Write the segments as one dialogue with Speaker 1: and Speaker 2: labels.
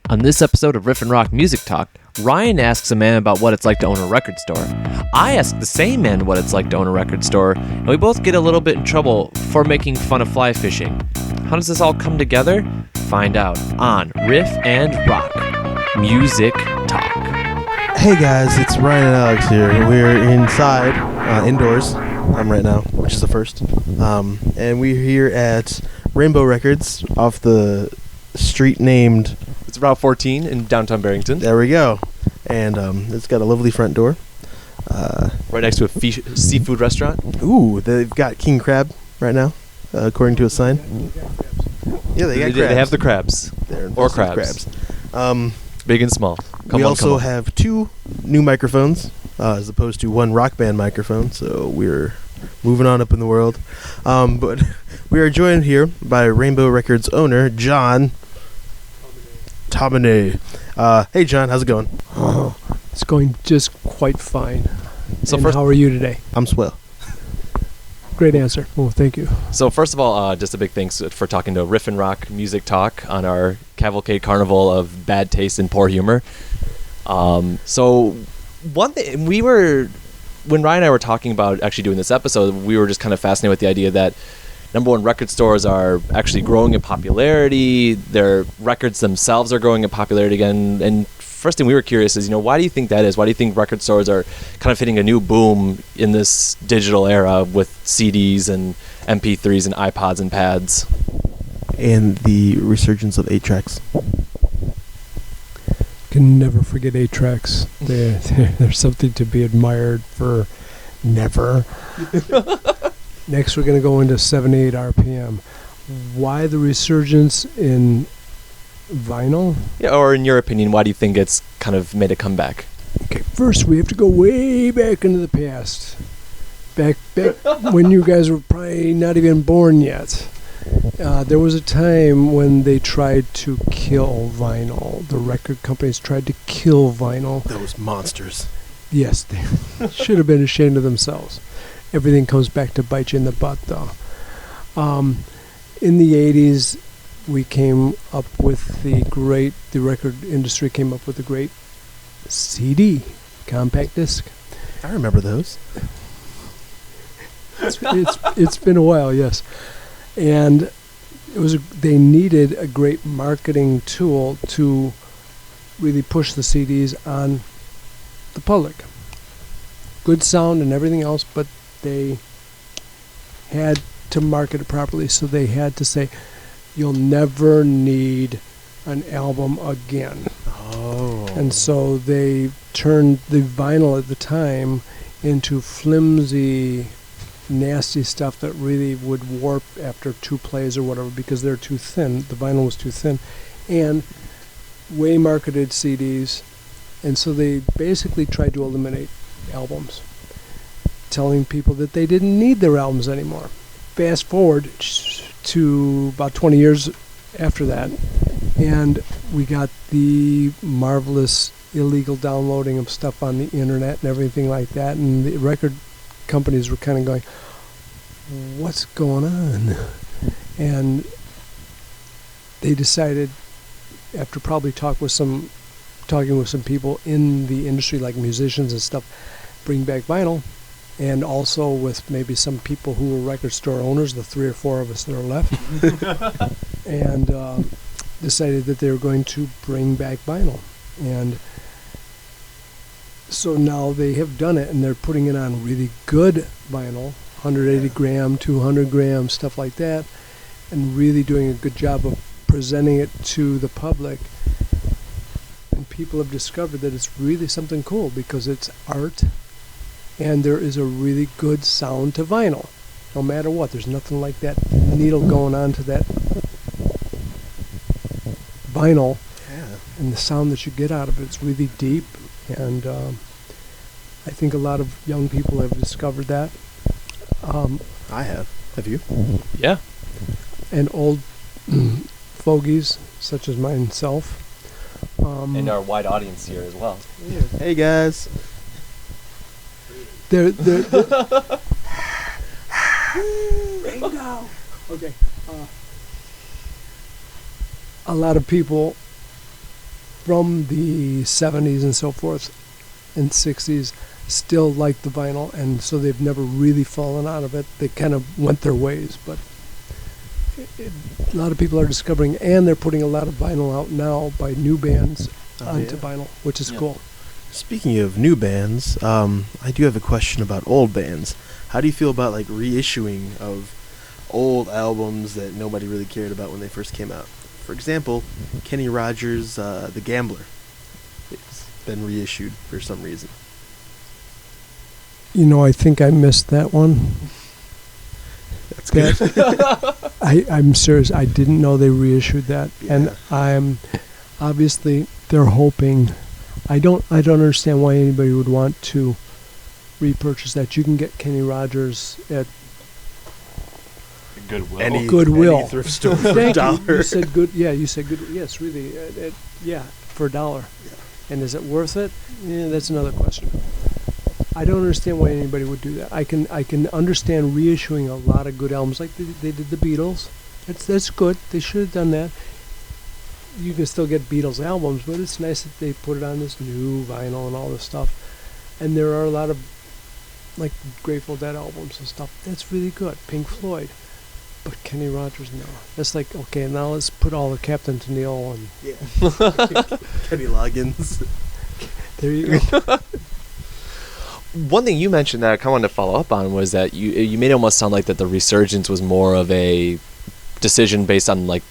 Speaker 1: On this episode of Riff and Rock Music Talk, Ryan asks a man about what it's like to own a record store. I ask the same man what it's like to own a record store, and we both get a little bit in trouble for making fun of fly fishing. How does this all come together? Find out on Riff and Rock Music Talk.
Speaker 2: Hey guys, it's Ryan and Alex here. We're inside, indoors, right now, which is the first. And we're here at Rainbow Records off the street named...
Speaker 1: It's Route 14 in downtown Barrington.
Speaker 2: There we go. And it's got a lovely front door.
Speaker 1: Right next to a seafood restaurant.
Speaker 2: Ooh, they've got king crab right now, according to a sign. Yeah, they got crabs.
Speaker 1: They have the crabs. Or crabs. Big and small.
Speaker 2: We also have two new microphones, as opposed to one Rock Band microphone, so we're moving on up in the world. But we are joined here by Rainbow Records owner, John Thominet. Hey, John, how's it going?
Speaker 3: Oh, it's going just quite fine.
Speaker 1: So
Speaker 3: and how are you today?
Speaker 2: I'm swell.
Speaker 3: Great answer. Oh, thank you.
Speaker 1: So first of all, just a big thanks for talking to Riff and Rock Music Talk on our Cavalcade Carnival of Bad Taste and Poor Humor. So one thing, when Ryan and I were talking about actually doing this episode, we were just kind of fascinated with the idea that, number one, record stores are actually growing in popularity. Their records themselves are growing in popularity again. And first thing we were curious is, why do you think that is? Why do you think record stores are kind of hitting a new boom in this digital era with CDs and MP3s and iPods and pads?
Speaker 2: And the resurgence of 8-tracks.
Speaker 3: Can never forget 8-tracks. They're something to be admired for never. Next, we're going to go into 78 RPM. Why the resurgence in vinyl?
Speaker 1: Yeah, or in your opinion, why do you think it's kind of made a comeback?
Speaker 3: Okay, first we have to go way back into the past. Back when you guys were probably not even born yet. There was a time when they tried to kill vinyl. The record companies tried to kill vinyl.
Speaker 2: Those monsters.
Speaker 3: Yes, they should have been ashamed of themselves. Everything comes back to bite you in the butt, though. In the 80s, we came up with the record industry came up with the great CD, compact disc.
Speaker 2: I remember those.
Speaker 3: It's been a while, yes. And they needed a great marketing tool to really push the CDs on the public. Good sound and everything else, but they had to market it properly, so they had to say, you'll never need an album again.
Speaker 2: Oh.
Speaker 3: And so they turned the vinyl at the time into flimsy, nasty stuff that really would warp after 2 plays or whatever because they're too thin. The vinyl was too thin. And way marketed CDs. And so they basically tried to eliminate albums, telling people that they didn't need their albums anymore. Fast forward to about 20 years after that, and we got the marvelous illegal downloading of stuff on the internet and everything like that, and the record companies were kind of going, what's going on? And they decided, after probably talking with some people in the industry, like musicians and stuff, bring back vinyl. And also with maybe some people who were record store owners, the 3 or 4 of us that are left, and decided that they were going to bring back vinyl. And so now they have done it, and they're putting it on really good vinyl, 180 gram, 200 gram, stuff like that, and really doing a good job of presenting it to the public. And people have discovered that it's really something cool because it's art. And there is a really good sound to vinyl, no matter what. There's nothing like that needle going on to that vinyl.
Speaker 2: Yeah.
Speaker 3: And the sound that you get out of it's really deep. And I think a lot of young people have discovered that.
Speaker 2: I have. Have you?
Speaker 1: Yeah.
Speaker 3: And old fogies, such as myself.
Speaker 1: And our wide audience here as well.
Speaker 2: Yeah. Hey, guys.
Speaker 3: They're Okay. A lot of people from the 70s and so forth and 60s still like the vinyl, and so they've never really fallen out of it. They kind of went their ways, but a lot of people are discovering, and they're putting a lot of vinyl out now by new bands onto vinyl, which is cool.
Speaker 2: Speaking of new bands, I do have a question about old bands. How do you feel about like reissuing of old albums that nobody really cared about when they first came out? For example, Kenny Rogers' The Gambler. It's been reissued for some reason.
Speaker 3: You know, I think I missed that one.
Speaker 2: That's good.
Speaker 3: I'm serious. I didn't know they reissued that, and I'm obviously they're hoping. I don't understand why anybody would want to repurchase that. You can get Kenny Rogers at
Speaker 1: Goodwill.
Speaker 3: Goodwill.
Speaker 2: Any thrift store for
Speaker 3: Thank
Speaker 2: $1.
Speaker 3: you. You said good. Yeah, you said good. Yes, really. Yeah, for $1.
Speaker 2: Yeah.
Speaker 3: And is it worth it? Yeah, that's another question. I don't understand why anybody would do that. I can understand reissuing a lot of good albums like they did the Beatles. That's good. They should have done that. You can still get Beatles albums, but it's nice that they put it on this new vinyl and all this stuff. And there are a lot of like Grateful Dead albums and stuff. That's really good. Pink Floyd. But Kenny Rogers, no. That's like, okay, now let's put all the Captain Tennille and
Speaker 2: Kenny Loggins.
Speaker 3: there you go.
Speaker 1: One thing you mentioned that I kind of wanted to follow up on was that you made it almost sound like that the resurgence was more of a decision based on like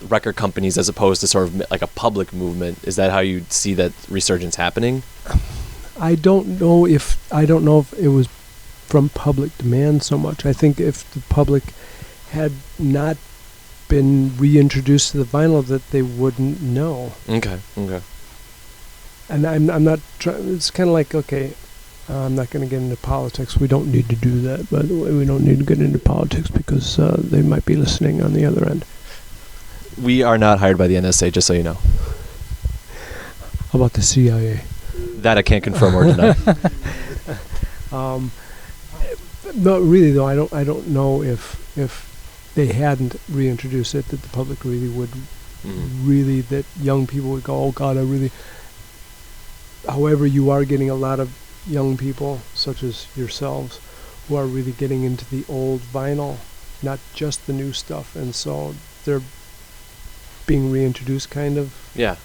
Speaker 1: record companies as opposed to sort of like a public movement. Is that how you see that resurgence happening?
Speaker 3: I don't know if it was from public demand so much. I think if the public had not been reintroduced to the vinyl, that they wouldn't know.
Speaker 1: Okay.
Speaker 3: And I'm not trying. It's kind of like, okay, I'm not going to get into politics. We don't need to do that. By the way, we don't need to get into politics because they might be listening on the other end.
Speaker 1: We are not hired by the NSA, just so you know.
Speaker 3: How about the CIA?
Speaker 1: That I can't confirm or deny.
Speaker 3: No, really though, I don't know if they hadn't reintroduced it, that the public really would, really, that young people would go, oh God, I really. However, you are getting a lot of young people, such as yourselves, who are really getting into the old vinyl, not just the new stuff, and so they're being reintroduced, kind of.
Speaker 1: Yeah.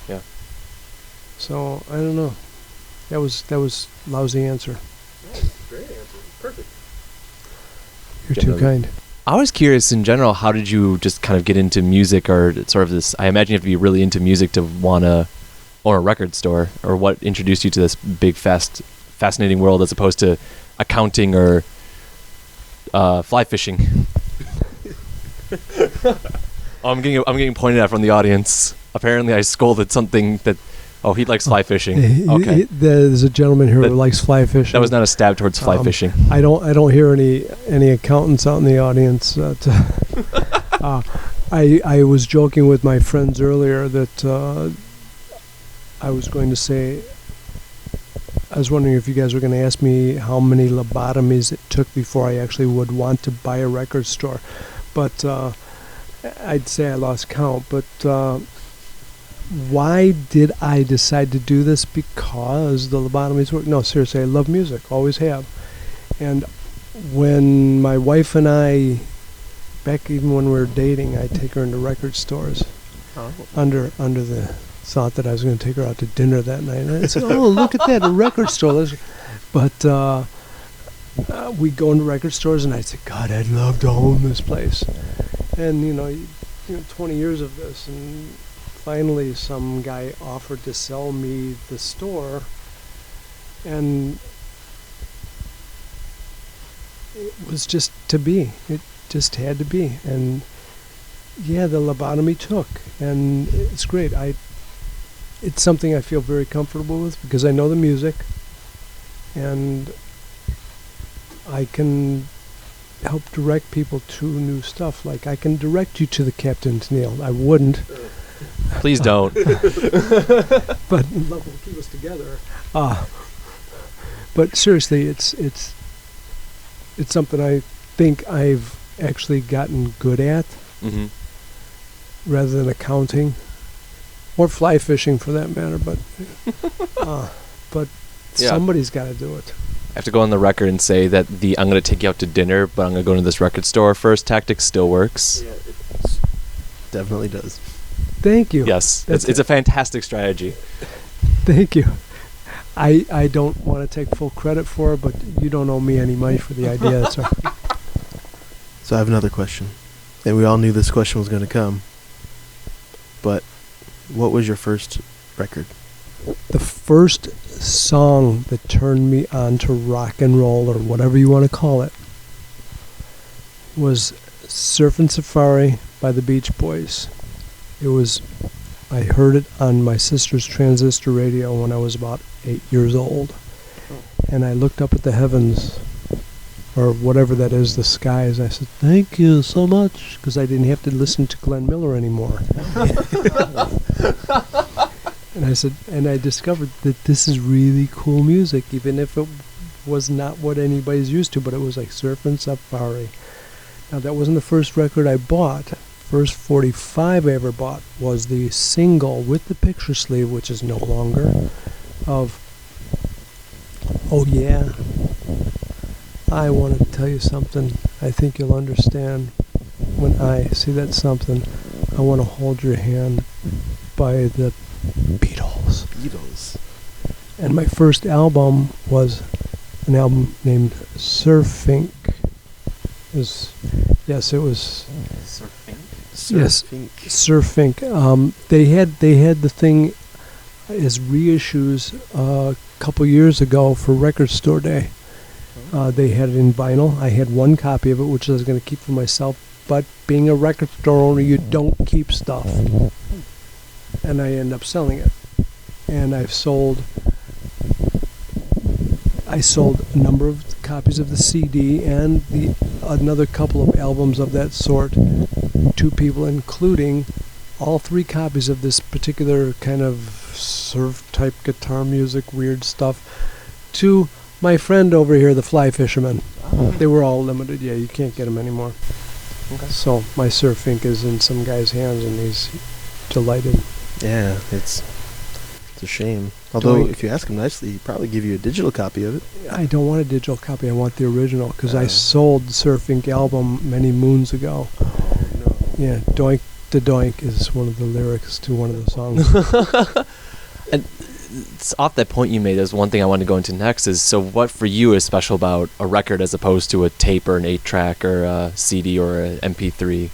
Speaker 3: So I don't know. That was lousy answer.
Speaker 2: Great answer. Perfect.
Speaker 3: You're too kind.
Speaker 1: I was curious in general, how did you just kind of get into music, or sort of this, I imagine you have to be really into music to want to own a record store, or what introduced you to this big, fascinating world as opposed to accounting or fly fishing? I'm getting pointed at from the audience. Apparently I scolded something that, he likes fly fishing. Okay.
Speaker 3: There's a gentleman here who likes fly fishing.
Speaker 1: That was not a stab towards fly fishing.
Speaker 3: I don't hear any accountants out in the audience. I was joking with my friends earlier that I was going to say, I was wondering if you guys were going to ask me how many lobotomies it took before I actually would want to buy a record store. But I'd say I lost count. But why did I decide to do this? Because the lobotomies work. No, seriously, I love music, always have. And when my wife and I, back even when we were dating, I'd take her into record stores under the thought that I was going to take her out to dinner that night. And I said, oh, look at that, a record store. But we'd go into record stores, and I'd say, God, I'd love to own this place. And, 20 years of this, and finally some guy offered to sell me the store, and it was just to be. It just had to be. And yeah, the lobotomy took, and it's great. It's something I feel very comfortable with because I know the music, and I can help direct people to new stuff. Like I can direct you to the Captain Tennille. I wouldn't.
Speaker 1: Please don't.
Speaker 3: But love will keep us together. But seriously, it's something I think I've actually gotten good at, rather than accounting. or fly fishing for that matter. But
Speaker 1: Yeah.
Speaker 3: somebody's got to do it.
Speaker 1: I have to go on the record and say that the "I'm going to take you out to dinner, but I'm going to go to this record store first" tactic still works.
Speaker 2: Yeah, it definitely does.
Speaker 3: Thank you.
Speaker 1: Yes, it's a fantastic strategy.
Speaker 3: Thank you. I don't want to take full credit for it, but you don't owe me any money for the idea. So.
Speaker 2: So I have another question. And we all knew this question was going to come. But what was your first record?
Speaker 3: The first song that turned me on to rock and roll, or whatever you want to call it, was Surfin Safari by the Beach Boys. I heard it on my sister's transistor radio when I was about 8 years old. And I looked up at the heavens, or whatever that is, the skies. I said, thank you so much, because I didn't have to listen to Glenn Miller anymore. And I said, and I discovered that this is really cool music, even if it was not what anybody's used to, but it was like Surfin Safari. Now, that wasn't the first record I bought. First 45 I ever bought was the single with the picture sleeve, which is no longer, of Oh Yeah, I Want to Tell You Something. I think you'll understand when I see that something. I Want to Hold Your Hand by the Beatles. And my first album was an album named Surfink. Yes, it was
Speaker 1: Surfing?
Speaker 3: Yes, Surfink. They had the thing as reissues a couple years ago for Record Store Day. They had it in vinyl. I had one copy of it, which I was going to keep for myself. But being a record store owner, you don't keep stuff. And I end up selling it. And I sold a number of copies of the CD and another couple of albums of that sort to people, including all 3 copies of this particular kind of surf-type guitar music, weird stuff, to my friend over here, the Fly Fisherman. They were all limited. Yeah, you can't get them anymore. Okay. So my Surf Inc. is in some guy's hands, and he's delighted.
Speaker 2: Yeah, it's a shame. Although, if you ask him nicely, he'd probably give you a digital copy of it.
Speaker 3: I don't want a digital copy. I want the original, because I sold the Surf Inc. album many moons ago.
Speaker 2: Oh, no.
Speaker 3: Yeah, Doink to Doink is one of the lyrics to one of the songs.
Speaker 1: And it's off that point you made, there's one thing I wanted to go into next is, so what for you is special about a record as opposed to a tape or an 8-track or a CD or an MP3?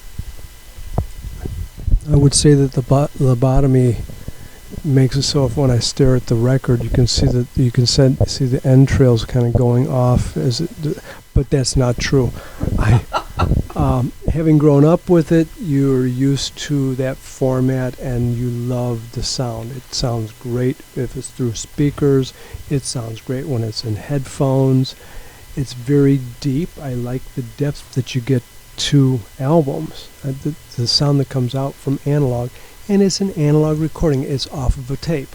Speaker 3: I would say that the lobotomy makes it so if when I stare at the record, you can see see the entrails kind of going off but that's not true. Having grown up with it, you're used to that format and you love the sound. It sounds great if it's through speakers. It sounds great when it's in headphones. It's very deep. I like the depth that you get to albums. The sound that comes out from analog, and it's an analog recording. It's off of a tape.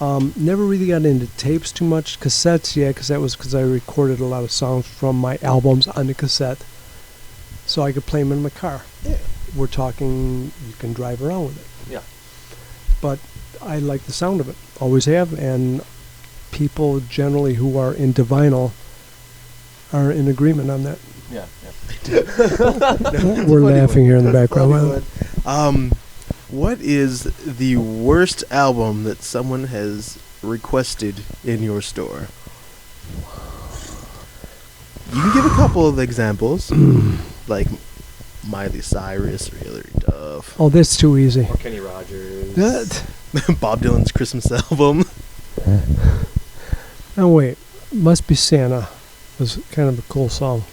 Speaker 3: Never really got into tapes too much. Cassettes, yeah, because that was because I recorded a lot of songs from my albums on the cassette, so I could play them in my car.
Speaker 2: Yeah.
Speaker 3: We're talking, you can drive around with it.
Speaker 1: Yeah.
Speaker 3: But I like the sound of it, always have, and people generally who are into vinyl are in agreement on that.
Speaker 1: Yeah.
Speaker 3: We're laughing here in the background.
Speaker 2: What is the worst album that someone has requested in your store? You can give a couple of examples, like Miley Cyrus or Hilary Duff.
Speaker 3: Oh, that's too easy.
Speaker 1: Or Kenny Rogers.
Speaker 2: Bob Dylan's Christmas album.
Speaker 3: Oh, wait. Must Be Santa was kind of a cool song.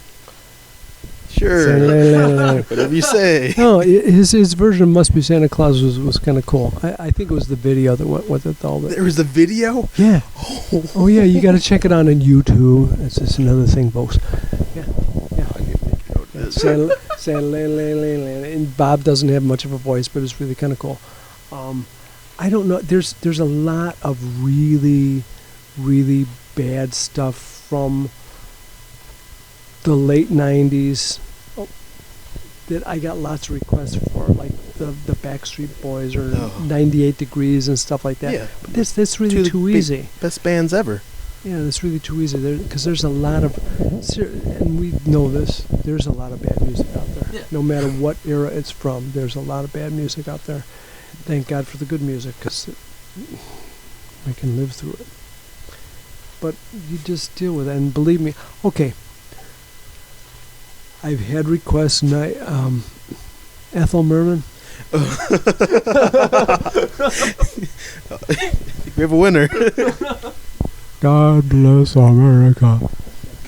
Speaker 2: Sure. Whatever you say.
Speaker 3: No, his version of Must Be Santa Claus was kind of cool. I think it was the video that went with it all.
Speaker 2: There was a video?
Speaker 3: Yeah. Oh yeah, you got to check it out on YouTube. That's just another thing, folks. Yeah. And Bob doesn't have much of a voice, but it's really kind of cool. I don't know. There's a lot of really, really bad stuff from the late 90s that I got lots of requests for, like the Backstreet Boys or
Speaker 2: Oh.
Speaker 3: 98 Degrees and stuff like that.
Speaker 2: Yeah.
Speaker 3: But that's really
Speaker 2: Two of the
Speaker 3: too
Speaker 2: big-
Speaker 3: easy.
Speaker 2: Best bands ever.
Speaker 3: Yeah, that's really too easy. Because there's a lot of, and we know this. There's a lot of bad music out there.
Speaker 1: Yeah.
Speaker 3: No matter what era it's from, there's a lot of bad music out there. Thank God for the good music, because we can live through it. But you just deal with it, and believe me. Okay, I've had requests. Ethel Merman.
Speaker 2: We have a winner.
Speaker 3: God bless America.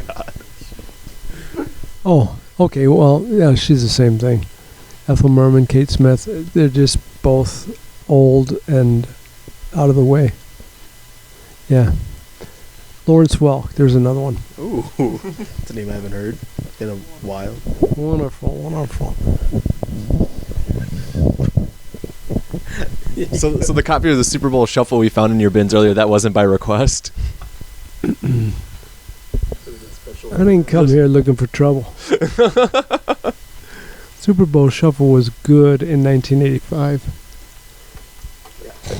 Speaker 3: God. Oh, okay. Well, yeah, she's the same thing. Ethel Merman, Kate Smith. They're just both old and out of the way. Yeah. Lawrence Welk. There's another one.
Speaker 2: Ooh, that's a name I haven't heard in a while.
Speaker 3: Wonderful, wonderful.
Speaker 1: So the copy of the Super Bowl Shuffle we found in your bins earlier, that wasn't by request?
Speaker 3: I didn't come here looking for trouble. Super Bowl Shuffle was good in 1985.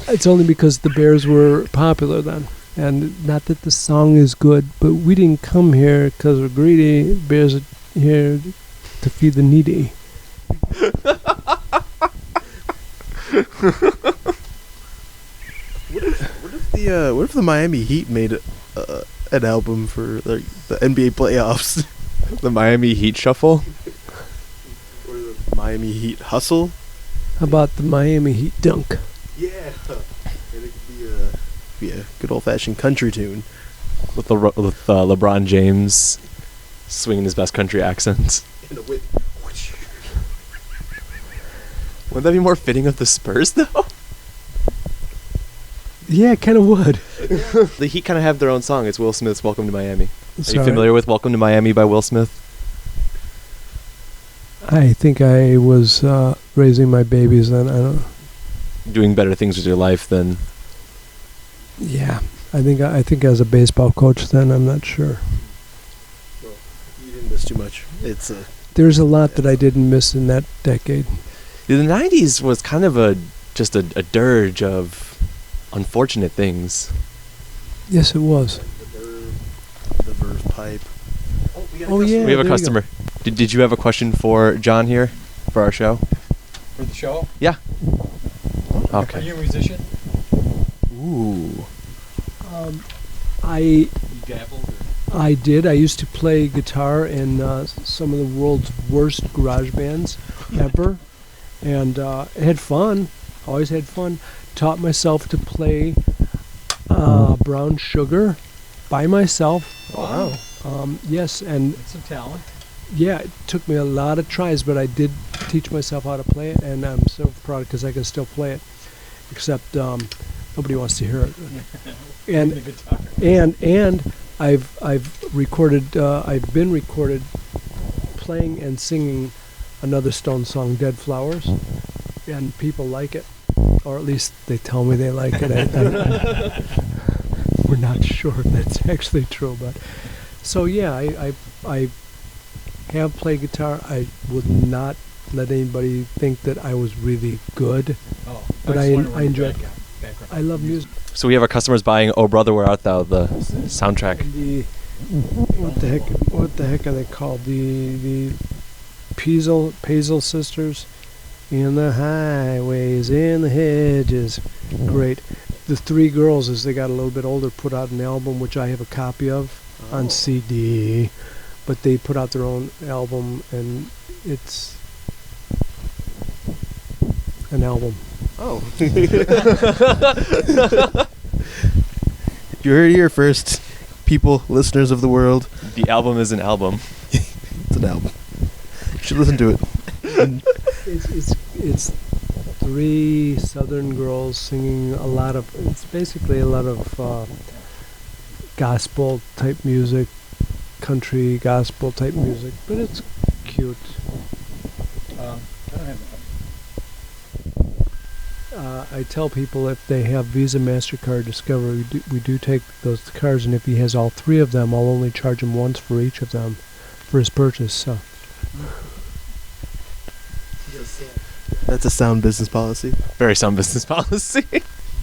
Speaker 3: It's only because the Bears were popular then. And not that the song is good, but we didn't come here because we're greedy. Bears are here to feed the needy.
Speaker 2: What if the Miami Heat made an album for like the NBA playoffs?
Speaker 1: The Miami Heat Shuffle?
Speaker 2: Or the Miami Heat Hustle?
Speaker 3: How about the Miami Heat Dunk?
Speaker 2: Yeah. And it could be a good old-fashioned country tune.
Speaker 1: With LeBron James swinging his best country accent.
Speaker 2: And a whip.
Speaker 1: Wouldn't that be more fitting of the Spurs, though?
Speaker 3: Yeah, it kind of would.
Speaker 1: The Heat kind of have their own song. It's Will Smith's Welcome to Miami. Are
Speaker 3: Sorry.
Speaker 1: you familiar with Welcome to Miami by Will Smith?
Speaker 3: I think I was raising my babies then. I don't know.
Speaker 1: Doing better things with your life than...
Speaker 3: Yeah, I think as a baseball coach then, I'm not sure.
Speaker 2: Well, you didn't miss too much.
Speaker 3: There's a lot that I didn't miss in that decade.
Speaker 1: The 90s was kind of just a dirge of unfortunate things.
Speaker 3: Yes, it was.
Speaker 2: The verve pipe.
Speaker 3: Oh, yeah.
Speaker 1: We have a
Speaker 3: there you
Speaker 1: customer. Did you have a question for John here for our show?
Speaker 4: For the show?
Speaker 1: Yeah.
Speaker 4: Are
Speaker 1: Okay.
Speaker 4: you a musician?
Speaker 1: Ooh.
Speaker 3: I
Speaker 4: You dabbled?
Speaker 3: I did. I used to play guitar in some of the world's worst garage bands ever, and had fun. Always had fun. Taught myself to play Brown Sugar by myself.
Speaker 2: Wow.
Speaker 3: Yes, and
Speaker 4: Some talent.
Speaker 3: yeah, it took me a lot of tries, but I did teach myself how to play it, and I'm so proud because I can still play it. Except nobody wants to hear it. And
Speaker 4: The guitar.
Speaker 3: and I've recorded. I've been recorded playing and singing another Stone song, "Dead Flowers," and people like it, or at least they tell me they like it. We're not sure if that's actually true, but so yeah, I have played guitar. I would not let anybody think that I was really good.
Speaker 4: Oh,
Speaker 3: But
Speaker 4: just
Speaker 3: I
Speaker 4: wondered where your
Speaker 3: enjoy-
Speaker 4: background.
Speaker 3: I love music.
Speaker 1: So we have our customers buying "Oh Brother, Where Art Thou," the soundtrack.
Speaker 3: And the what the heck are they called? The Pazel sisters, in the highways, in the hedges. Great. The three girls, as they got a little bit older, put out an album which I have a copy of on CD, but they put out their own album, and it's an album.
Speaker 2: Oh. You heard it here first, people, listeners of the world.
Speaker 1: The album is an album.
Speaker 2: It's an album. You should listen to it.
Speaker 3: It's three Southern girls singing a lot of. It's basically a lot of gospel type music, country gospel type music, but it's cute.
Speaker 4: I don't have
Speaker 3: I tell people if they have Visa, MasterCard, Discover, we do take those cards, and if he has all three of them, I'll only charge him once for each of them for his purchase. So
Speaker 2: That's a sound business policy.
Speaker 1: Very sound business policy.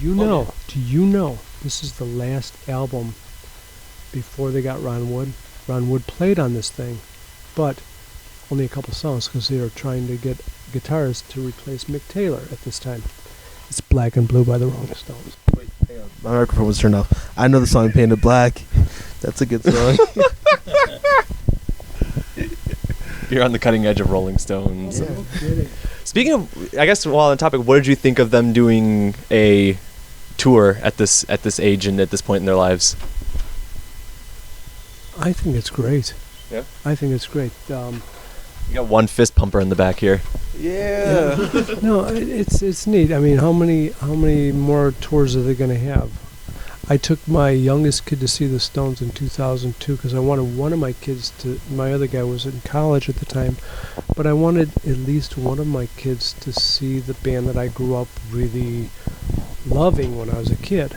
Speaker 3: Do you know, this is the last album before they got Ron Wood. Ron Wood played on this thing, but only a couple songs because they were trying to get guitarists to replace Mick Taylor at this time. It's Black and Blue by the Rolling Stones.
Speaker 2: Wait, hang on. My microphone was turned off. I know the song Painted Black. That's a good song.
Speaker 1: You're on the cutting edge of Rolling Stones.
Speaker 2: Yeah.
Speaker 3: No kidding.
Speaker 1: Speaking of, I guess while on the topic, what did you think of them doing a tour at this age and at this point in their lives?
Speaker 3: I think it's great.
Speaker 1: Yeah?
Speaker 3: I think it's great.
Speaker 1: You got one fist pumper in the back here.
Speaker 2: Yeah.
Speaker 3: No, it's neat. I mean, how many more tours are they going to have? I took my youngest kid to see the Stones in 2002 because I wanted one of my kids to. My other guy was in college at the time, but I wanted at least one of my kids to see the band that I grew up really loving when I was a kid.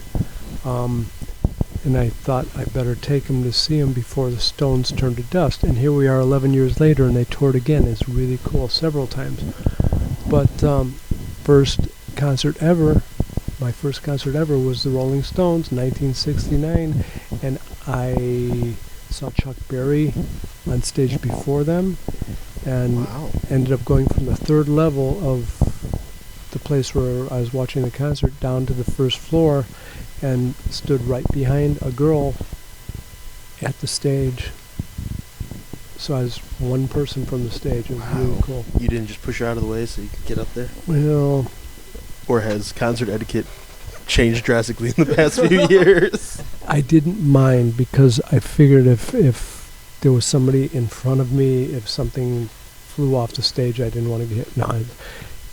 Speaker 3: And I thought I better take him to see him before the Stones turned to dust. And here we are 11 years later, and they toured again. It's really cool several times. But first concert ever, my first concert ever was the Rolling Stones, 1969. And I saw Chuck Berry on stage before them. And
Speaker 2: Wow.
Speaker 3: ended up going from the third level of the place where I was watching the concert down to the first floor and stood right behind a girl at the stage. So I was one person from the stage. It was really
Speaker 2: Wow.
Speaker 3: cool.
Speaker 2: You didn't just push her out of the way so you could get up there?
Speaker 3: Well,
Speaker 2: Or has concert etiquette changed drastically in the past few years?
Speaker 3: I didn't mind because I figured if there was somebody in front of me, if something flew off the stage, I didn't want to get hit. No,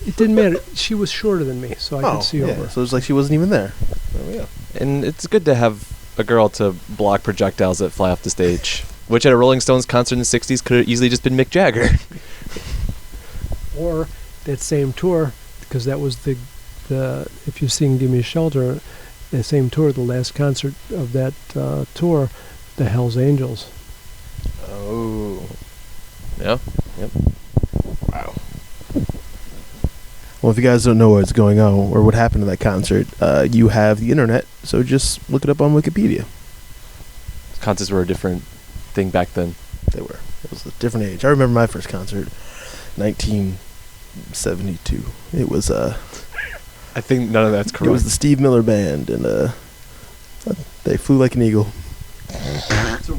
Speaker 3: it didn't matter. She was shorter than me, so I could see over.
Speaker 2: So it's like she wasn't even there. There we go.
Speaker 1: And it's good to have a girl to block projectiles that fly off the stage, which at a Rolling Stones concert in the 60s could have easily just been Mick Jagger.
Speaker 3: Or that same tour, because that was the if you've seen Give Me Shelter, the same tour, the last concert of that tour, the Hells Angels.
Speaker 2: Oh.
Speaker 1: Yeah. Yep.
Speaker 2: Wow. Well, if you guys don't know what's going on or what happened to that concert, you have the internet, so just look it up on Wikipedia.
Speaker 1: Concerts were a different thing back then.
Speaker 2: They were. It was a different age. I remember my first concert, 1972. It was
Speaker 1: I think none of that's correct.
Speaker 2: it was the Steve Miller Band, and they flew like an eagle.
Speaker 4: So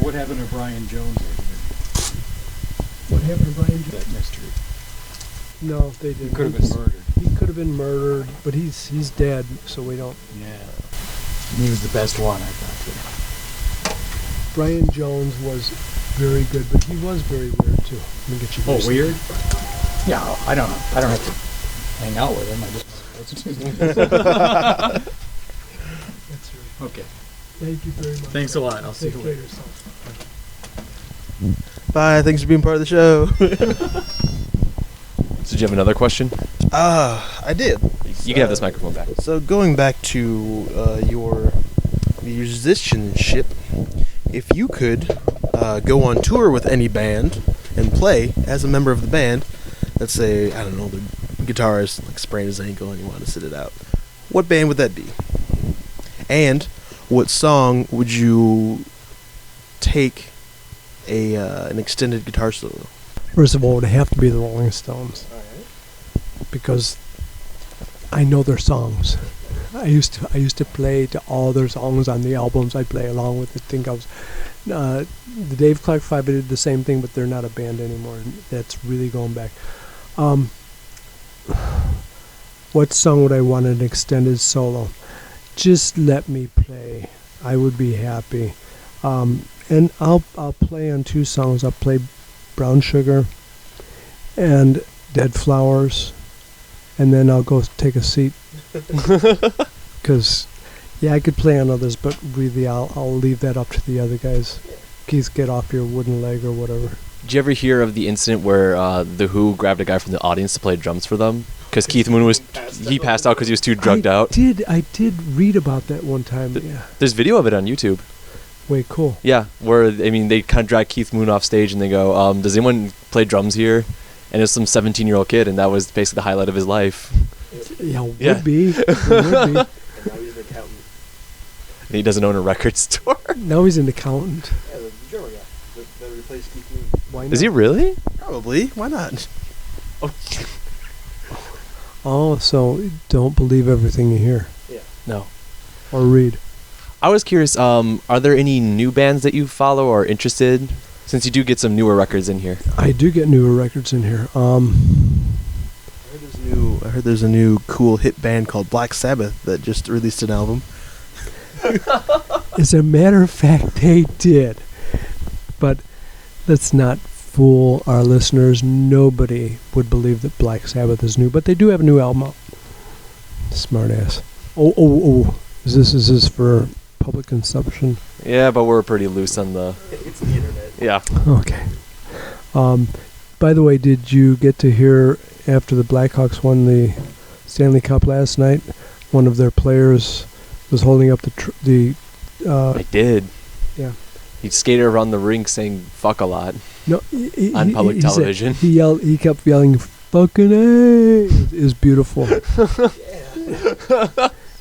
Speaker 4: what happened to Brian Jones?
Speaker 3: What happened to Brian Jones?
Speaker 4: That mystery.
Speaker 3: No, they didn't.
Speaker 4: He could have been murdered.
Speaker 3: He could have been murdered, but he's dead, so we don't.
Speaker 4: Yeah. He was the best one, I thought.
Speaker 3: Brian Jones was very good, but he was very weird too. Let me get you.
Speaker 4: Oh, weird? Yeah, I don't know. I don't have to hang out with him. I just listen to him.
Speaker 3: That's right.
Speaker 4: Okay.
Speaker 3: Thank you very much.
Speaker 4: Thanks a lot. I'll see
Speaker 3: Take
Speaker 4: you
Speaker 3: care
Speaker 4: later.
Speaker 3: of yourself.
Speaker 2: Bye. Thanks for being part of the show.
Speaker 1: So did you have another question?
Speaker 2: I did.
Speaker 1: You can have this microphone back.
Speaker 2: So going back to your musicianship, if you could go on tour with any band and play as a member of the band, let's say, I don't know, the guitarist like sprained his ankle and you want to sit it out, what band would that be? And what song would you take an extended guitar solo?
Speaker 3: First of all, it would have to be the Rolling Stones. Because I know their songs. I used to play to all their songs on the albums. I'd play along with it. Think I was the Dave Clark Five did the same thing, but they're not a band anymore. That's really going back. What song would I want an extended solo? Just let me play. I would be happy. And I'll play on two songs. I'll play Brown Sugar and Dead Flowers, and then I'll go take a seat. Because, yeah, I could play on others, but really I'll leave that up to the other guys. Keith, get off your wooden leg or whatever.
Speaker 1: Did you ever hear of the incident where the Who grabbed a guy from the audience to play drums for them? Because Keith Moon passed out because he was too drugged out.
Speaker 3: I did read about that one time. Yeah,
Speaker 1: There's video of it on YouTube.
Speaker 3: way cool.
Speaker 1: Yeah, where they kind of drag Keith Moon off stage and they go, "Does anyone play drums here?" and it was some 17-year-old kid, and that was basically the highlight of his life.
Speaker 3: Yeah, would
Speaker 1: Yeah.
Speaker 3: be. It would be.
Speaker 2: Now he's an accountant.
Speaker 1: And he doesn't own a record store.
Speaker 3: Now he's an accountant.
Speaker 2: Yeah, the drummer guy that replaced Keith Moon.
Speaker 3: Why not?
Speaker 1: Is he really?
Speaker 2: Probably. Why not?
Speaker 3: Oh, so don't believe everything you hear
Speaker 1: No.
Speaker 3: or read.
Speaker 1: I was curious, are there any new bands that you follow or are interested? Since you do get some newer records in here.
Speaker 3: I do get newer records in here.
Speaker 2: I heard there's a new cool hit band called Black Sabbath that just released an album.
Speaker 3: As a matter of fact, they did. But let's not fool our listeners. Nobody would believe that Black Sabbath is new, but they do have a new album out. Smart ass. Oh. Is this for public consumption?
Speaker 1: Yeah, but we're pretty loose on the...
Speaker 2: It's the internet.
Speaker 1: Yeah.
Speaker 3: Okay. By the way, did you get to hear after the Blackhawks won the Stanley Cup last night, one of their players was holding up the
Speaker 1: I did.
Speaker 3: Yeah.
Speaker 1: He skated around the rink saying "fuck" a lot
Speaker 3: No,
Speaker 1: on public television.
Speaker 3: He kept yelling "fucking A." It was beautiful.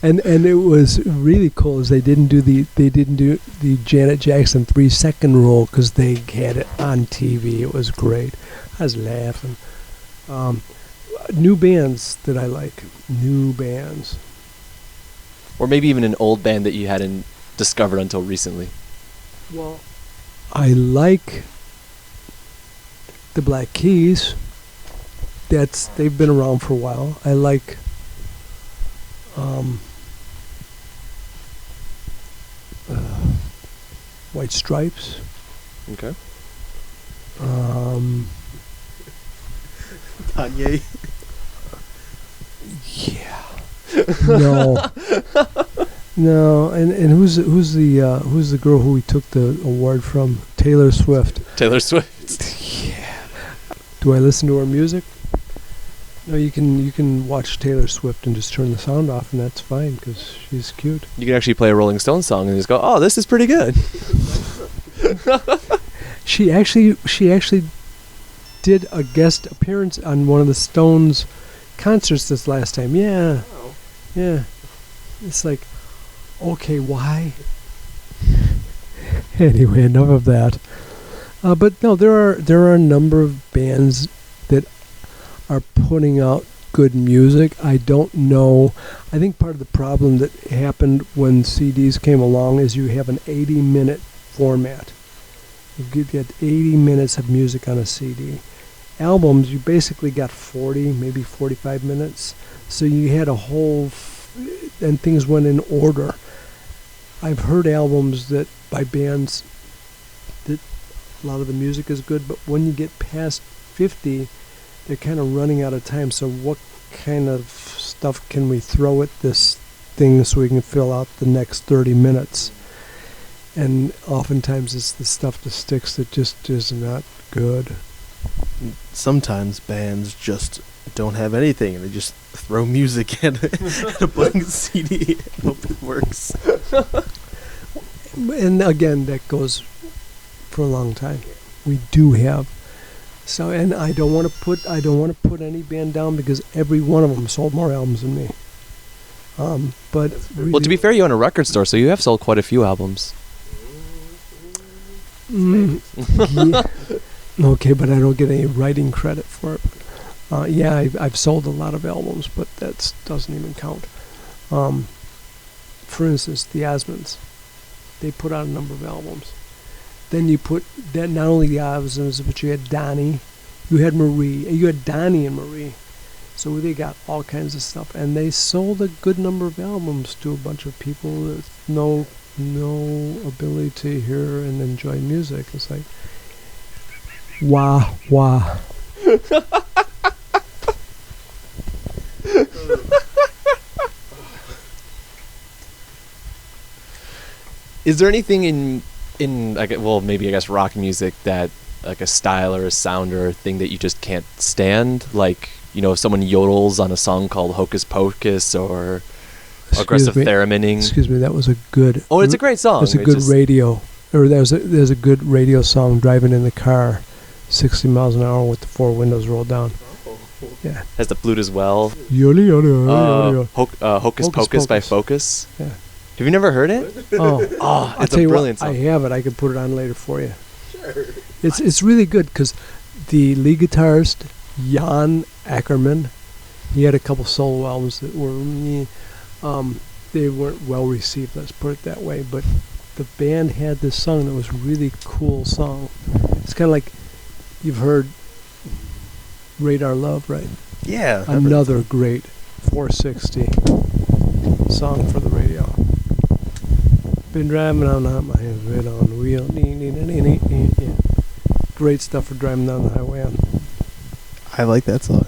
Speaker 3: And it was really cool as they didn't do the Janet Jackson 3-second rule because they had it on TV. It was great. I was laughing. New bands that I like. New bands.
Speaker 1: Or maybe even an old band that you hadn't discovered until recently.
Speaker 3: Well, I like the Black Keys. They've been around for a while. I like White Stripes.
Speaker 1: Okay.
Speaker 2: Kanye.
Speaker 3: Yeah. No. And who's the girl who we took the award from? Taylor Swift.
Speaker 1: Taylor Swift.
Speaker 3: Yeah. Do I listen to her music? No, you can watch Taylor Swift and just turn the sound off, and that's fine because she's cute.
Speaker 1: You can actually play a Rolling Stones song and just go, "Oh, this is pretty good."
Speaker 3: She actually did a guest appearance on one of the Stones concerts this last time. Yeah.
Speaker 2: Oh.
Speaker 3: Yeah. It's like, okay, why? Anyway, enough of that. But no, there are a number of bands that are putting out good music. I don't know. I think part of the problem that happened when CDs came along is you have an 80-minute format. You get 80 minutes of music on a CD. Albums, you basically got 40, maybe 45 minutes. So you had a whole... and things went in order. I've heard albums that by bands that a lot of the music is good, but when you get past 50, they're kind of running out of time. So what kind of stuff can we throw at this thing so we can fill out the next 30 minutes? And oftentimes it's the stuff that sticks that just is not good.
Speaker 2: Sometimes bands just don't have anything and they just throw music at a blank CD and hope it works.
Speaker 3: And again, that goes for a long time. We do have so, and I don't want to put any band down because every one of them sold more albums than me. But really,
Speaker 1: Well, to be fair, you own a record store, so you have sold quite a few albums.
Speaker 3: yeah. Okay, but I don't get any writing credit for it. Yeah, I've sold a lot of albums, but that doesn't even count. For instance, the Osmonds, they put out a number of albums. Then you put that not only the Osmonds, but you had Donnie, you had Marie, you had Donnie and Marie. So they got all kinds of stuff, and they sold a good number of albums to a bunch of people with no ability to hear and enjoy music. It's like, wah.
Speaker 1: Is there anything in like, well, maybe I guess rock music that like a style or a sound or a thing that you just can't stand? Like, you know, if someone yodels on a song called Hocus Pocus or aggressive thereminin.
Speaker 3: Excuse me, that was a good...
Speaker 1: Oh, it's a great song.
Speaker 3: There's a good radio... Or there's a good radio song driving in the car 60 miles an hour with the 4 windows rolled down. Yeah.
Speaker 1: Has the flute as well.
Speaker 3: Yoli, yoli, yoli, yoli.
Speaker 1: Hocus Pocus by Focus.
Speaker 3: Yeah.
Speaker 1: Have you never heard it?
Speaker 3: Oh,
Speaker 1: Oh, it's
Speaker 3: tell
Speaker 1: a
Speaker 3: you
Speaker 1: brilliant
Speaker 3: what, I
Speaker 1: song.
Speaker 3: have it. I could put it on later for you. Sure. It's really good because the lead guitarist Jan Ackerman, he had a couple solo albums that were they weren't well received. Let's put it that way. But the band had this song that was a really cool song. It's kind of like you've heard Radar Love, right?
Speaker 2: Yeah.
Speaker 3: Another great 460 song for the radio. Been driving on my hands right on the wheel. Yeah. Great stuff for driving down the highway on.
Speaker 2: I like that song.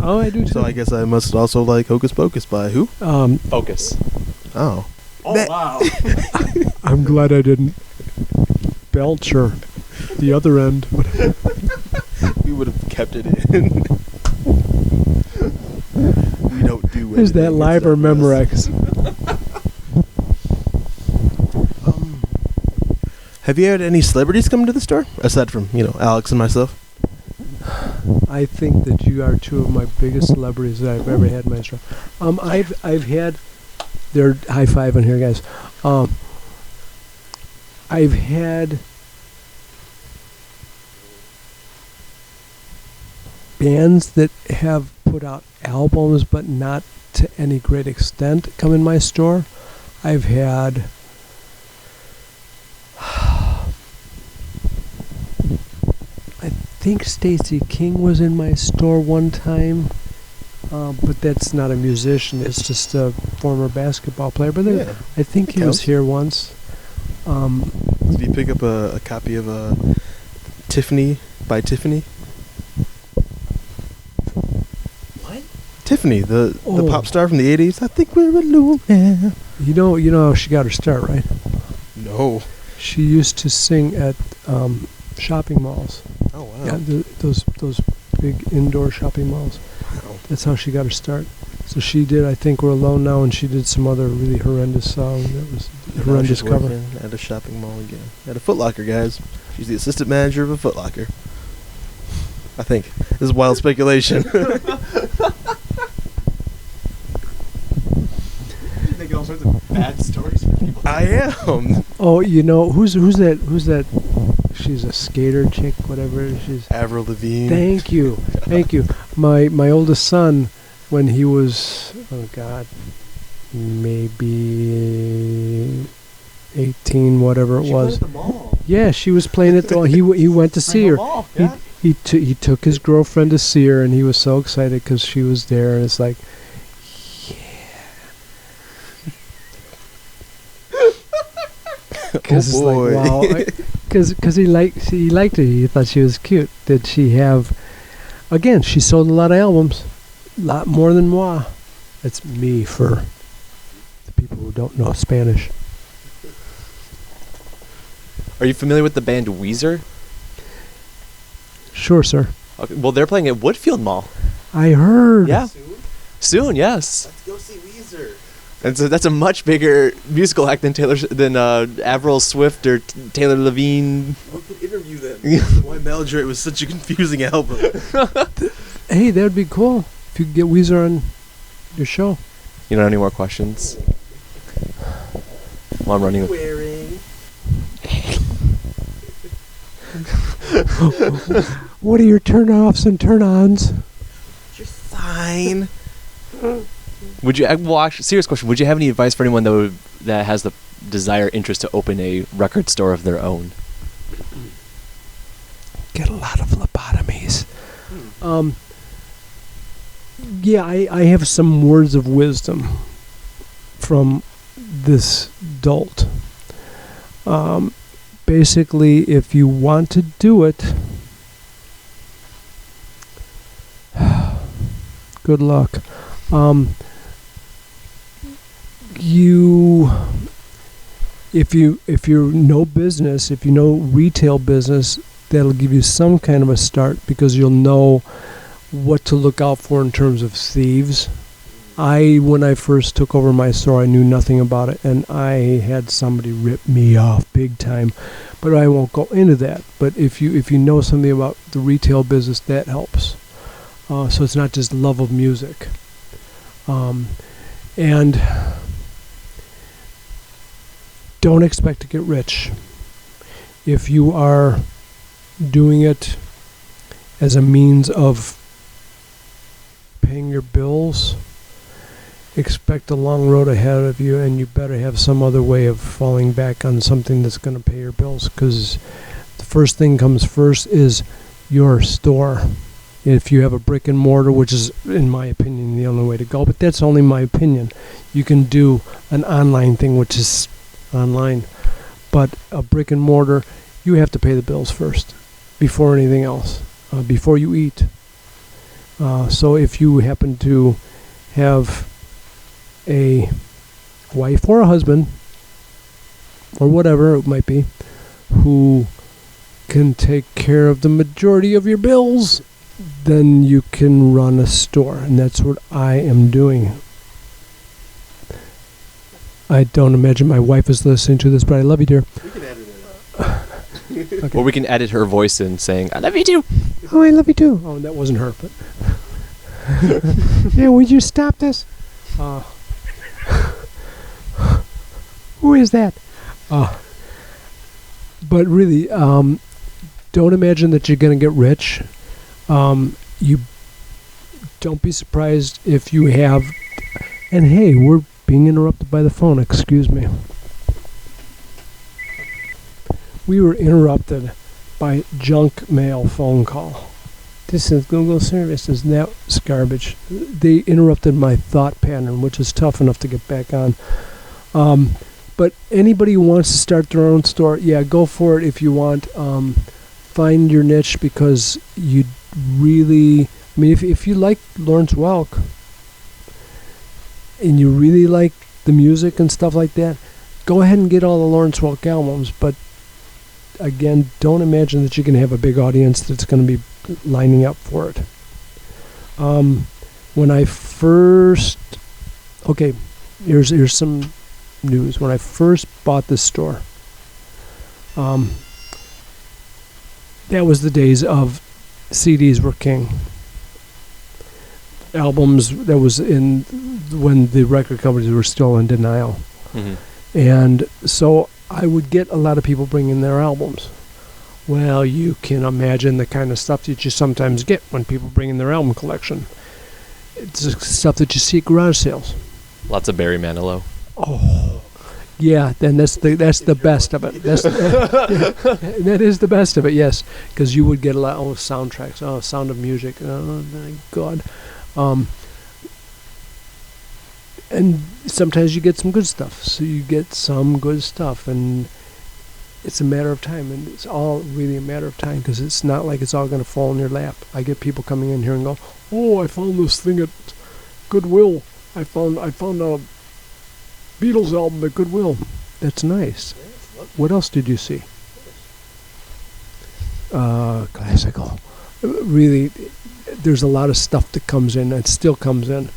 Speaker 3: Oh, I do too.
Speaker 2: So I guess I must also like Hocus Pocus by who?
Speaker 1: Focus.
Speaker 2: Oh.
Speaker 4: Oh, wow.
Speaker 3: I'm glad I didn't belch her the other end.
Speaker 2: We would have kept it in. We don't do
Speaker 3: Is that
Speaker 2: anything
Speaker 3: live or
Speaker 2: except us.
Speaker 3: Memorex?
Speaker 2: Have you had any celebrities come to the store aside from Alex and myself?
Speaker 3: I think that you are two of my biggest celebrities that I've ever had in my store. I've had. They're high fiving here, guys. I've had bands that have put out albums, but not to any great extent, come in my store. I've had. I think Stacey King was in my store one time, but that's not a musician. It's just a former basketball player. But
Speaker 2: Yeah,
Speaker 3: I think he was
Speaker 2: counts.
Speaker 3: here once.
Speaker 2: Did you pick up a copy of Tiffany by Tiffany?
Speaker 1: What?
Speaker 2: Tiffany, the
Speaker 3: Oh.
Speaker 2: pop star from the 80s. I think we're alone now.
Speaker 3: You know how she got her start, right?
Speaker 2: No.
Speaker 3: She used to sing at shopping malls.
Speaker 2: Oh, wow.
Speaker 3: Yeah, those big indoor shopping malls.
Speaker 2: Wow.
Speaker 3: That's how she got her start. So she did, I think, We're Alone Now, and she did some other really horrendous song that was
Speaker 2: Now
Speaker 3: horrendous
Speaker 2: she's
Speaker 3: cover.
Speaker 2: working at a shopping mall again. At a Foot Locker, guys. She's the assistant manager of a Foot Locker. I think. This is wild speculation.
Speaker 1: Making all sorts of bad stories for people.
Speaker 2: I am.
Speaker 3: Oh, who's that? She's a skater chick, whatever. She's.
Speaker 2: Avril Lavigne.
Speaker 3: Thank you. My oldest son, when he was, maybe 18, whatever it was.
Speaker 1: At the mall.
Speaker 3: Yeah, she was playing at the mall. He went to see her.
Speaker 1: Mall, yeah.
Speaker 3: He took his girlfriend to see her, and he was so excited because she was there. And it's like, because
Speaker 2: Oh, boy.
Speaker 3: it's like, wow, because he liked her. He thought she was cute. Did she have? Again, she sold a lot of albums, a lot more than moi. That's me for the people who don't know Spanish.
Speaker 1: Are you familiar with the band Weezer?
Speaker 3: Sure, sir.
Speaker 1: Okay, well, they're playing at Woodfield Mall.
Speaker 3: I heard.
Speaker 1: Yeah. Soon, yes.
Speaker 2: Let's go see Weezer.
Speaker 1: And so that's a much bigger musical act than Avril Swift or Taylor Levine.
Speaker 2: We could interview them. Why Maladroit was such a confusing album.
Speaker 3: Hey, that would be cool if you could get Weezer on your show.
Speaker 1: You don't have any more questions? Well, I'm running.
Speaker 2: Wearing.
Speaker 3: What are your turn-offs and turn-ons?
Speaker 2: You're fine.
Speaker 1: Would you? Well, actually, serious question. Would you have any advice for anyone that has the desire, interest to open a record store of their own?
Speaker 3: Get a lot of lobotomies. Yeah, I have some words of wisdom from this dolt. Basically, if you want to do it, good luck. If you're no business, if you know retail business, that'll give you some kind of a start because you'll know what to look out for in terms of thieves When I first took over my store, I knew nothing about it, and I had somebody rip me off big time. But I won't go into that. But if you know something about the retail business, that helps. So it's not just love of music. And don't expect to get rich. If you are doing it as a means of paying your bills, expect a long road ahead of you, and you better have some other way of falling back on something that's going to pay your bills, because the first thing comes first is your store. If you have a brick and mortar, which is, in my opinion, the only way to go, but that's only my opinion. You can do an online thing, which is online, but a brick and mortar, you have to pay the bills first before anything else, before you eat. So if you happen to have a wife or a husband or whatever it might be who can take care of the majority of your bills, then you can run a store, and that's what I am doing. I don't imagine my wife is listening to this, but I love you, dear.
Speaker 2: We can edit it.
Speaker 3: Okay.
Speaker 1: Or we can edit her voice in saying, I love you too.
Speaker 3: Oh, I love you too. Oh, that wasn't her, but yeah, would you stop this? Who is that? But really, don't imagine that you're going to get rich. You don't be surprised if you have. And hey, we're being interrupted by the phone. Excuse me. We were interrupted by junk mail phone call. This is Google services. That's garbage. They interrupted my thought pattern, which is tough enough to get back on. But anybody who wants to start their own store, yeah, go for it if you want. Find your niche, because you really, I mean, if you like Lawrence Welk and you really like the music and stuff like that, go ahead and get all the Lawrence Welk albums. But again, don't imagine that you can have a big audience that's going to be lining up for it. When I first, okay, here's some news. When I first bought this store, that was the days of CDs were king. Albums, that was in when the record companies were still in denial.
Speaker 1: Mm-hmm.
Speaker 3: And so I would get a lot of people bringing their albums. Well, you can imagine the kind of stuff that you sometimes get when people bring in their album collection. It's the stuff that you see at garage sales.
Speaker 1: Lots of Barry Manilow.
Speaker 3: Oh, yeah. Then that's the best of it. That is the best of it. Yes, because you would get a lot of soundtracks. Oh, Sound of Music. Oh my God. And sometimes you get some good stuff. So you get some good stuff, and it's a matter of time, and it's all really a matter of time, because it's not like it's all going to fall in your lap. I get people coming in here and go, "Oh, I found this thing at Goodwill. I found a Beatles album at Goodwill." That's nice. What else did you see? Classical. Really, there's a lot of stuff that comes in, and still comes in.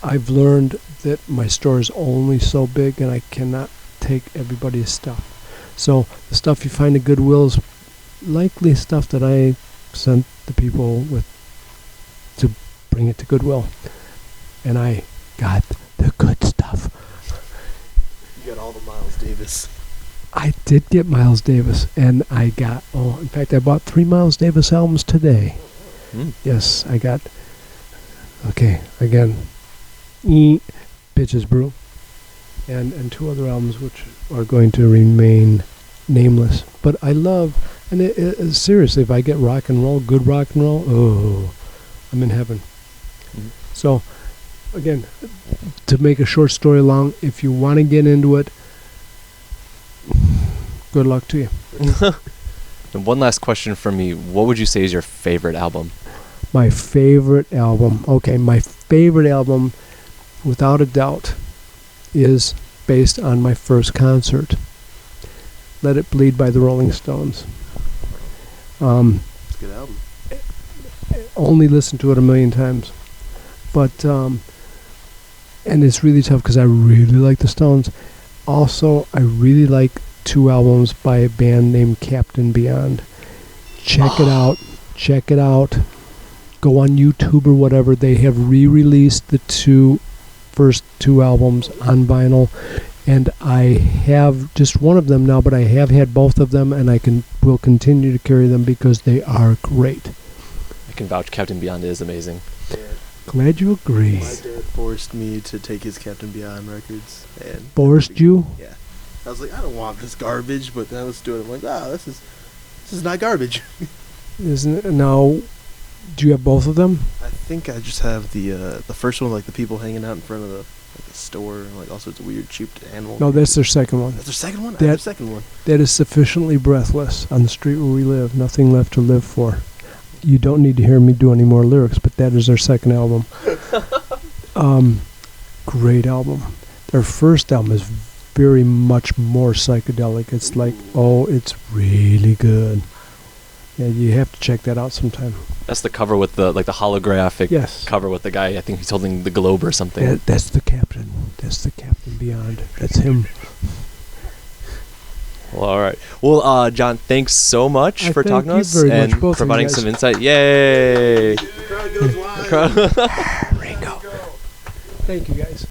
Speaker 3: I've learned that my store is only so big, and I cannot take everybody's stuff. So the stuff you find at Goodwill is likely stuff that I sent the people with to bring it to Goodwill, and I got the good stuff.
Speaker 2: You got all the Miles Davis.
Speaker 3: I did get Miles Davis, and I got, in fact, I bought 3 Miles Davis albums today. Yes, I got, okay, again, Bitches Brew, and 2 other albums which are going to remain nameless. But I love, and seriously, if I get rock and roll, good rock and roll, oh, I'm in heaven. So, again, to make a short story long, if you want to get into it, good luck to you.
Speaker 1: And one last question from me. What would you say is your favorite album?
Speaker 3: My favorite album. Okay, my favorite album, without a doubt, is based on my first concert. Let It Bleed by the Rolling Stones.
Speaker 2: It's a good album.
Speaker 3: Only listened to it 1 million times. But and it's really tough because I really like the Stones. Also, I really like 2 albums by a band named Captain Beyond. Check it out. Check it out. Go on YouTube or whatever. They have re-released the first two albums on vinyl, and I have just one of them now, but I have had both of them, and will continue to carry them because they are great.
Speaker 1: I can vouch. Captain Beyond is amazing.
Speaker 3: Glad you agree.
Speaker 2: My dad forced me to take his Captain Beyond records. And
Speaker 3: Forced you?
Speaker 2: Yeah. I was like, I don't want this garbage, but then I was doing it. I'm like, this is not garbage.
Speaker 3: Isn't it? Now, do you have both of them?
Speaker 2: I think I just have the first one, like the people hanging out in front of the store, and like all sorts of weird cheap animals.
Speaker 3: No, that's their second one.
Speaker 2: That's their second one? I have the second one.
Speaker 3: That is Sufficiently Breathless, On the Street Where We Live, Nothing Left to Live For. You don't need to hear me do any more lyrics, but that is their second album. Great album. Their first album is very much more psychedelic. It's like, it's really good. Yeah, you have to check that out sometime.
Speaker 1: That's the cover with the holographic cover with the guy. I think he's holding the globe or something.
Speaker 3: That's the Captain. That's the Captain Beyond. That's him.
Speaker 1: Well, all right. Well, John, thanks so much for talking to us and providing some insight. Yay!
Speaker 2: The crowd goes wild.
Speaker 3: Ringo. Thank you, guys.